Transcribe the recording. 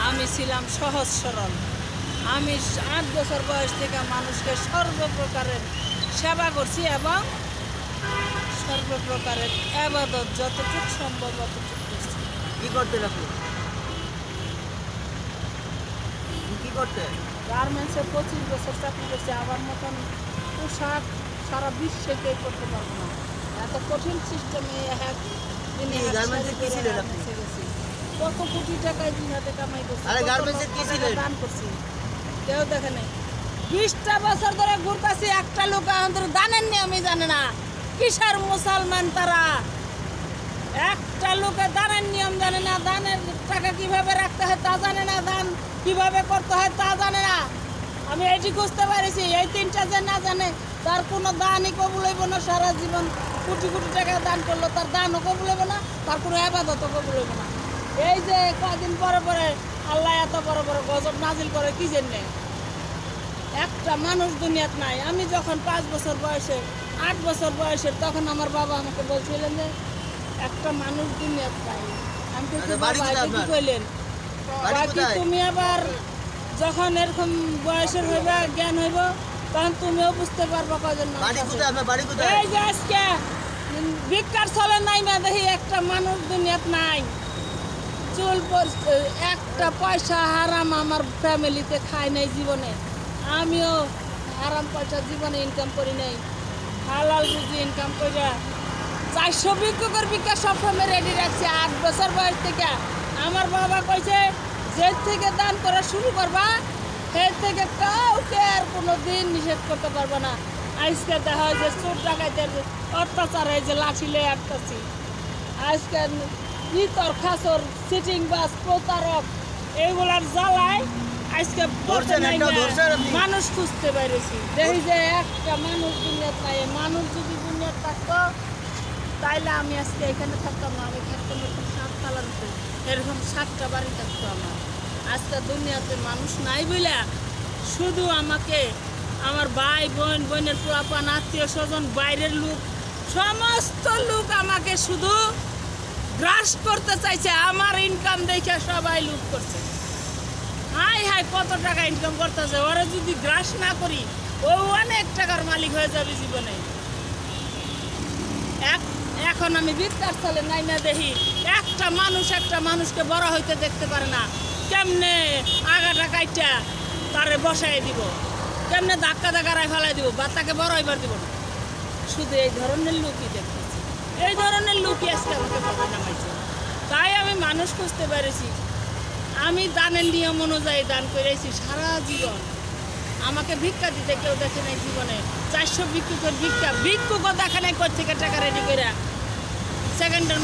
আমি ছিলাম সহজ সরল। আমি 8 বছর বয়স থেকে মানুষকে সর্বপ্রকারের সেবা করছি এবং সর্বপ্রকারের ইবাদত যতটুকু সম্ভব ততটুকু করছি। কি করতেন আপনি? কি করতেন? গার্মেন্টসে 25 বছর চাকরি করছি। আমার মতন পোশাক সারা বিশ্বে কেউ করতে পারবো না। এত কঠিন সিস্টেমে কত কোটি টাকায় দিন হাতে কামাই করছি, দান করছি, কেউ দেখে নাই। 20টা বছর ধরে ঘুরতেছি, একটা লোক দানের নিয়মই জানে না। কিসের মুসলমান তারা? একটা লোকে দানের নিয়ম জানে না, দানের টাকা কিভাবে রাখতে হয় তা জানে না, দান কিভাবে করতে হয় তা জানে না। আমি এটি বুঝতে পারছি, এই 3টা যে না জানে তার কোনো দানই কবুল হইব না। সারা জীবন কোটি কোটি টাকা দান করলো, তার দানও কবুল হইব না, তার কোনো ইবাদতও কবুল হইব না। এই যে কয়দিন পরে পরে আল্লাহ এত বড় বড় গজব নাজিল করে কি জন্যে? একটা মানুষ দুনিয়াত নাই। আমি যখন 5 বছর বয়সে 8 বছর বয়সের তখন আমার বাবা আমাকে বলছিলেন যে একটা মানুষ দুনিয়াত নাই। আমি কি কইলেন, তুমি আবার যখন এরকম বয়সের হইবা, জ্ঞান হইব, তখন তুমিও বুঝতে পারবো কজন। এই যে আজকে ভিক্ষার চলে নাই মা দেখি একটা মানুষ দুনিয়াত নাই। চুল একটা পয়সা হারাম আমার ফ্যামিলিতে খাই নাই জীবনে। আমিও হারাম পয়সা জীবনে ইনকাম করি নাই, হালাল রুজি ইনকাম করে 400 ভিক্ষুকের ভিক্ষা সবসময় রেডি রাখছি 8 বছর বয়স থেকে। আমার বাবা কইছে যে থেকে দান করা শুরু করবা এর থেকে কাউকে আর কোনো দিন নিষেধ করতে পারবে না। আজকে দেখা হয় যে চোর ডাকাইতের অত্যাচার হয়, যে লাঠিলে আটকাছি। আজকে ইতর খাসর সিটিং বাস প্রতারক এইগুলার জ্বালায় আজকে মানুষ খুঁজতে পারেছি। দেখি যে একটা মানুষ দুনিয়াত নাই। মানুষ যদি দুনিয়াত থাকতো তাইলে আমি আজকে এখানে থাকতাম না। আমি থাকতাম এরকম 7 তলার উপরে, এরকম 7টা বাড়ি থাকতো আমার। আজকে দুনিয়াতে মানুষ নাই বলে শুধু আমাকে আমার ভাই বোন, বোনের পোলাপান, আত্মীয় স্বজন, বাইরের লোক, সমস্ত লোক আমাকে শুধু গ্রাস করতে চাইছে। আমার ইনকাম দেখে সবাই লুট করছে। হাই হাই কত টাকা ইনকাম করতেছে, ওরা যদি গ্রাস না করি ও অনেক টাকার মালিক হয়ে যাবে জীবনে। এখন আমি ভিক্ষার চলে নাই না দেখি একটা মানুষকে বড় হইতে দেখতে পারে না। কেমনে আগাটা কাইটা তারে বসাই দিব, কেমনে ধাক্কা ধাক্কায় ফেলাই দিব, বা তাকে বড় হইবার দিব না। শুধু এই ধরনের লোকই দেখতেছি, এই ধরনের লোকই আজকে আমাকে পথে নামাইছে। তাই আমি মানুষ খুঁজতে পেরেছি। আমি দানের নিয়ম অনুযায়ী দান করেছি সারা জীবন। আমাকে ভিক্ষা দিতে কেউ দেখে নাই জীবনে। 400 ভিক্ষুকের ভিক্ষুকও দেখে নাই কোথা থেকে টাকা রেডি করে সেকেন্ডের